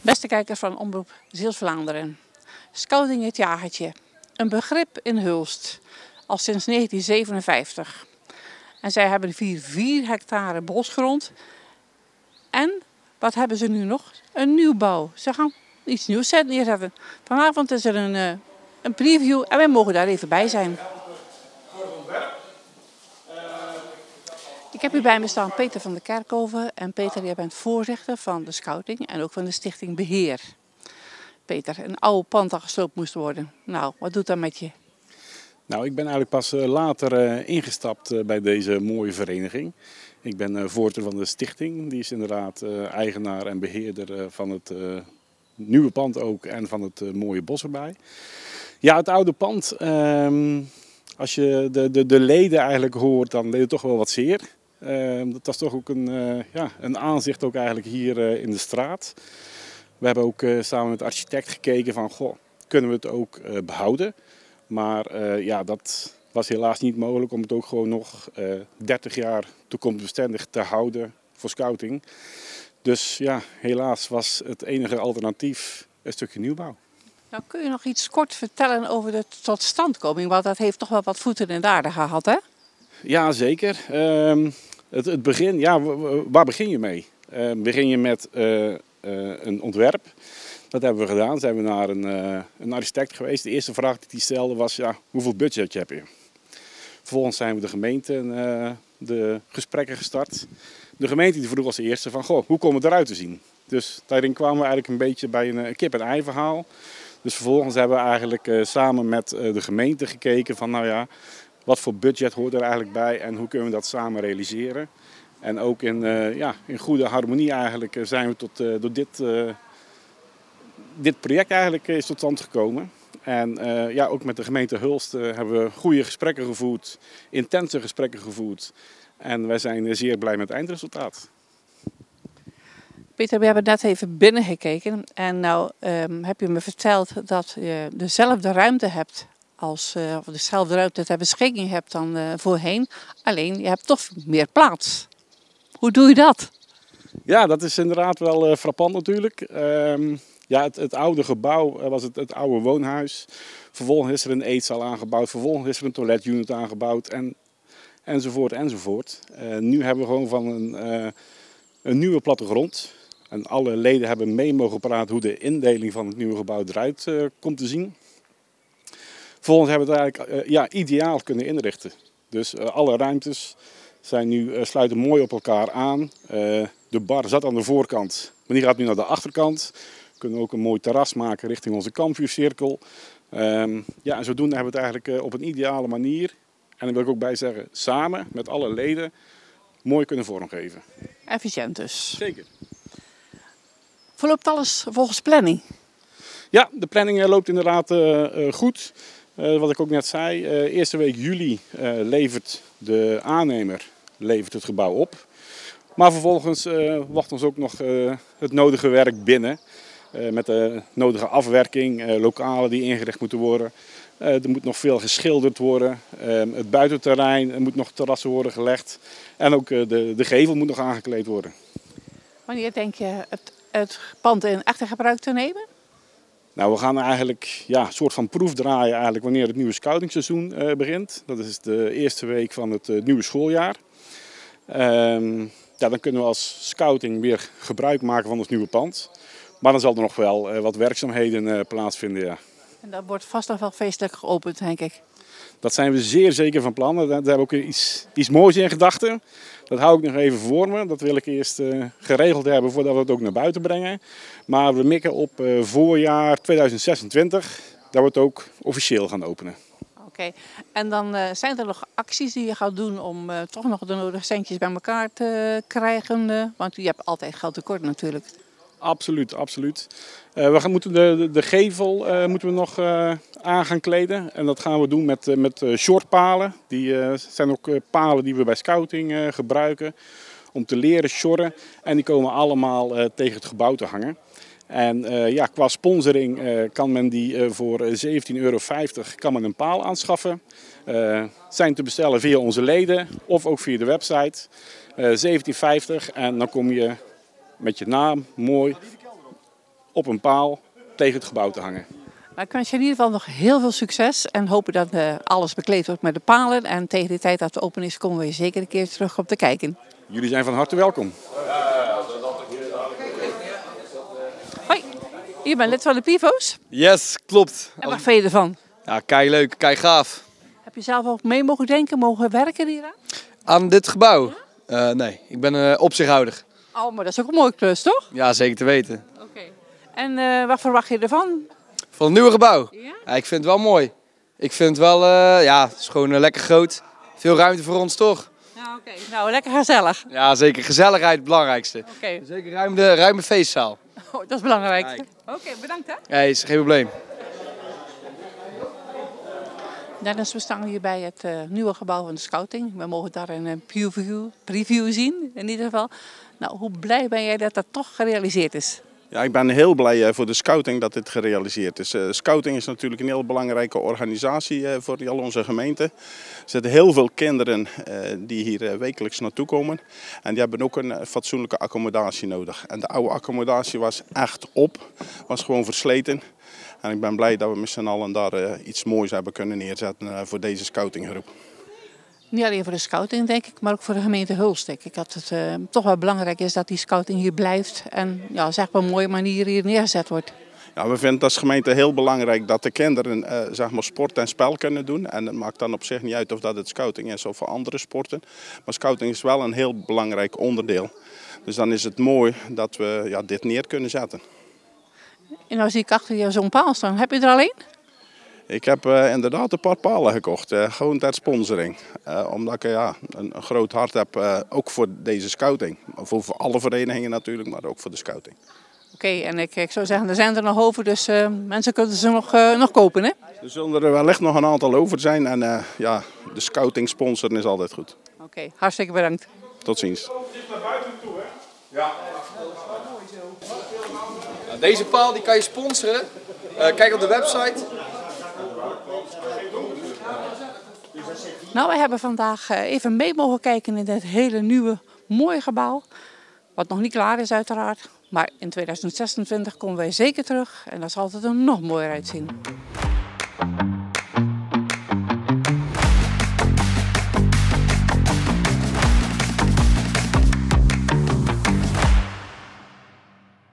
Beste kijkers van Omroep Zeeuws-Vlaanderen. Scouting het Jagertje. Een begrip in Hulst. Al sinds 1957. En zij hebben 4 hectare bosgrond. En wat hebben ze nu nog? Een nieuwbouw. Ze gaan iets nieuws neerzetten. Vanavond is er een preview en wij mogen daar even bij zijn. Ik heb hier bij me staan Peter van der Kerkhoven. En Peter, jij bent voorzitter van de scouting en ook van de stichting Beheer. Peter, een oude pand dat gesloopt moest worden. Nou, wat doet dat met je? Nou, ik ben eigenlijk pas later ingestapt bij deze mooie vereniging. Ik ben voorzitter van de stichting. Die is inderdaad eigenaar en beheerder van het nieuwe pand ook en van het mooie bos erbij. Ja, het oude pand. Als je de leden eigenlijk hoort, dan deed het toch wel wat zeer. Dat was toch ook een aanzicht ook eigenlijk hier in de straat. We hebben ook samen met de architect gekeken van, goh, kunnen we het ook behouden? Maar dat was helaas niet mogelijk om het ook gewoon nog 30 jaar toekomstbestendig te houden voor scouting. Dus ja, helaas was het enige alternatief een stukje nieuwbouw. Nou, kun je nog iets kort vertellen over de totstandkoming? Want dat heeft toch wel wat voeten in de aarde gehad, hè? Ja, zeker. Het begin, ja, waar begin je mee? Begin je met een ontwerp. Dat hebben we gedaan. Zijn we naar een architect geweest. De eerste vraag die hij stelde was, ja, hoeveel budget heb je? Vervolgens zijn we de gemeente de gesprekken gestart. De gemeente die vroeg als eerste van, goh, hoe komen we eruit te zien? Dus daarin kwamen we eigenlijk een beetje bij een kip-en-ei verhaal. Dus vervolgens hebben we eigenlijk samen met de gemeente gekeken van, nou ja, wat voor budget hoort er eigenlijk bij en hoe kunnen we dat samen realiseren? En ook in goede harmonie eigenlijk zijn we door dit project eigenlijk is tot stand gekomen. En ook met de gemeente Hulst hebben we goede gesprekken gevoerd, intense gesprekken gevoerd. En wij zijn zeer blij met het eindresultaat. Peter, we hebben net even binnengekeken en nou heb je me verteld dat je dezelfde ruimte hebt of dezelfde ruimte ter beschikking hebt dan voorheen. Alleen, je hebt toch meer plaats. Hoe doe je dat? Ja, dat is inderdaad wel frappant natuurlijk. Het oude gebouw was het oude woonhuis. Vervolgens is er een eetzaal aangebouwd. Vervolgens is er een toiletunit aangebouwd. Enzovoort, enzovoort. Nu hebben we gewoon van een nieuwe plattegrond. En alle leden hebben mee mogen praten hoe de indeling van het nieuwe gebouw eruit komt te zien. Vervolgens hebben we het eigenlijk ideaal kunnen inrichten. Dus alle ruimtes sluiten mooi op elkaar aan. De bar zat aan de voorkant, maar die gaat nu naar de achterkant. We kunnen ook een mooi terras maken richting onze kampvuurcirkel. En zodoende hebben we het eigenlijk op een ideale manier, en daar wil ik ook bij zeggen, samen met alle leden mooi kunnen vormgeven. Efficiënt dus. Zeker. Verloopt alles volgens planning? Ja, de planning loopt inderdaad goed. Wat ik ook net zei, eerste week juli levert de aannemer het gebouw op. Maar vervolgens wacht ons ook nog het nodige werk binnen. Met de nodige afwerking, lokalen die ingericht moeten worden. Er moet nog veel geschilderd worden. Het buitenterrein, er moet nog terrassen worden gelegd. En ook de gevel moet nog aangekleed worden. Wanneer denk je het pand in echte gebruik te nemen? Nou, we gaan eigenlijk een soort van proef draaien eigenlijk wanneer het nieuwe scoutingsseizoen begint. Dat is de eerste week van het nieuwe schooljaar. Dan kunnen we als scouting weer gebruik maken van ons nieuwe pand. Maar dan zal er nog wel wat werkzaamheden plaatsvinden, ja. En dat wordt vast nog wel feestelijk geopend, denk ik. Dat zijn we zeer zeker van plan. Daar hebben we ook iets moois in gedachten. Dat hou ik nog even voor me. Dat wil ik eerst geregeld hebben voordat we het ook naar buiten brengen. Maar we mikken op voorjaar 2026 dat we het ook officieel gaan openen. Oké. En dan zijn er nog acties die je gaat doen om toch nog de nodige centjes bij elkaar te krijgen? Want je hebt altijd geld tekort natuurlijk. Absoluut, absoluut. We moeten de gevel moeten we nog aan gaan kleden. En dat gaan we doen met shortpalen. Die zijn ook palen die we bij scouting gebruiken om te leren shorren. En die komen allemaal tegen het gebouw te hangen. En qua sponsoring kan men die voor €17,50 kan men een paal aanschaffen. Zijn te bestellen via onze leden of ook via de website. €17,50 en dan kom je met je naam mooi op een paal tegen het gebouw te hangen. Maar ik wens je in ieder geval nog heel veel succes en hopen dat alles bekleed wordt met de palen. En tegen de tijd dat het open is, komen we zeker een keer terug om te kijken. Jullie zijn van harte welkom. Hoi, je bent lid van de Pivo's? Yes, klopt. En wat vind je ervan? Ja, kei leuk, kei gaaf. Heb je zelf ook mee mogen denken, mogen werken hieraan? Aan dit gebouw? Nee, ik ben opzichthouder. Oh, maar dat is ook een mooie klus, toch? Ja, zeker te weten. Oké. En wat verwacht je ervan? Van het nieuwe gebouw? Ja? Ja, ik vind het wel mooi. Ik vind het wel, ja, het is gewoon lekker groot. Veel ruimte voor ons, toch? Nou, oké. Nou, lekker gezellig. Ja, zeker. Gezelligheid het belangrijkste. Oké. Zeker ruime feestzaal. Oh, dat is belangrijk. Kijk. Oké, bedankt hè. Ja, is geen probleem. Dennis, we staan hier bij het nieuwe gebouw van de scouting. We mogen daar een preview zien, in ieder geval. Nou, hoe blij ben jij dat dat toch gerealiseerd is? Ja, ik ben heel blij voor de scouting dat dit gerealiseerd is. Scouting is natuurlijk een heel belangrijke organisatie voor al onze gemeenten. Er zitten heel veel kinderen die hier wekelijks naartoe komen. En die hebben ook een fatsoenlijke accommodatie nodig. En de oude accommodatie was echt op, was gewoon versleten. En ik ben blij dat we met z'n allen daar iets moois hebben kunnen neerzetten voor deze scoutinggroep. Niet alleen voor de scouting, denk ik, maar ook voor de gemeente Hulst, denk ik. Dat het toch wel belangrijk is dat die scouting hier blijft en ja, zeg maar op een mooie manier hier neergezet wordt. Ja, we vinden als gemeente heel belangrijk dat de kinderen zeg maar sport en spel kunnen doen. En het maakt dan op zich niet uit of dat het scouting is of andere sporten. Maar scouting is wel een heel belangrijk onderdeel. Dus dan is het mooi dat we dit neer kunnen zetten. En nou zie ik achter je zo'n paal staan. Heb je er alleen? Ik heb inderdaad een paar palen gekocht, gewoon ter sponsoring. Omdat ik een groot hart heb, ook voor deze scouting. Voor alle verenigingen natuurlijk, maar ook voor de scouting. Oké, en ik zou zeggen, er zijn er nog over, dus mensen kunnen ze nog kopen, hè? Er zullen er wellicht nog een aantal over zijn en de scouting sponsoren is altijd goed. Oké, hartstikke bedankt. Tot ziens. Deze paal die kan je sponsoren. Kijk op de website. Nou, we hebben vandaag even mee mogen kijken in dit hele nieuwe, mooie gebouw. Wat nog niet klaar is uiteraard. Maar in 2026 komen wij zeker terug en dat zal het er nog mooier uitzien.